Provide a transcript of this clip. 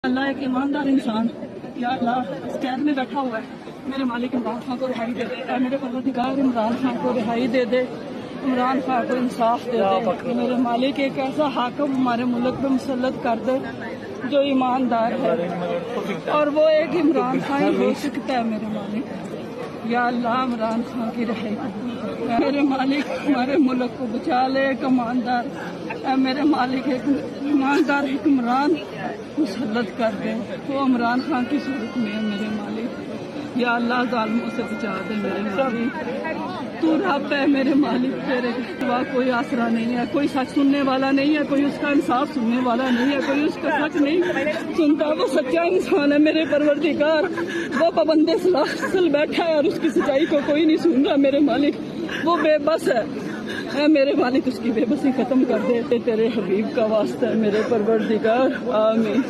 اللہ ایک ایماندار انسان یا اللہ قید میں بیٹھا ہوا ہے، میرے مالک عمران خان کو رہائی دے دے، اے میرے پروردگار عمران خان کو رہائی دے دے، عمران خان کو انصاف دے دے، میرے مالک ایک ایسا حاکم ہمارے ملک پہ مسلط کر دے جو ایماندار ہے، اور وہ ایک عمران خان ہی ہو سکتا ہے میرے مالک۔ یا اللہ عمران خان کی رہائی دے، میرے مالک ہمارے ملک کو بچا لے، ایک ایماندار، اے میرے مالک ایک ایماندار حکمران مسلط کر دے، وہ عمران خان کی صورت میں ہے میرے مالک۔ یا اللہ ظالموں سے بچا دے میرے مالک، تو رب ہے میرے مالک، تیرے سوا کوئی آسرا نہیں ہے، کوئی سچ سننے والا نہیں ہے، کوئی اس کا انصاف سننے والا نہیں ہے، کوئی اس کا سچ نہیں سنتا، وہ سچا انسان ہے میرے پروردگار، وہ پابند سلاسل بیٹھا ہے اور اس کی سچائی کو کوئی نہیں سن رہا میرے مالک، وہ بے بس ہے، اے میرے مالک اس کی بے بسی ختم کر دے، تیرے حبیب کا واسطہ ہے میرے پروردگار، آمین۔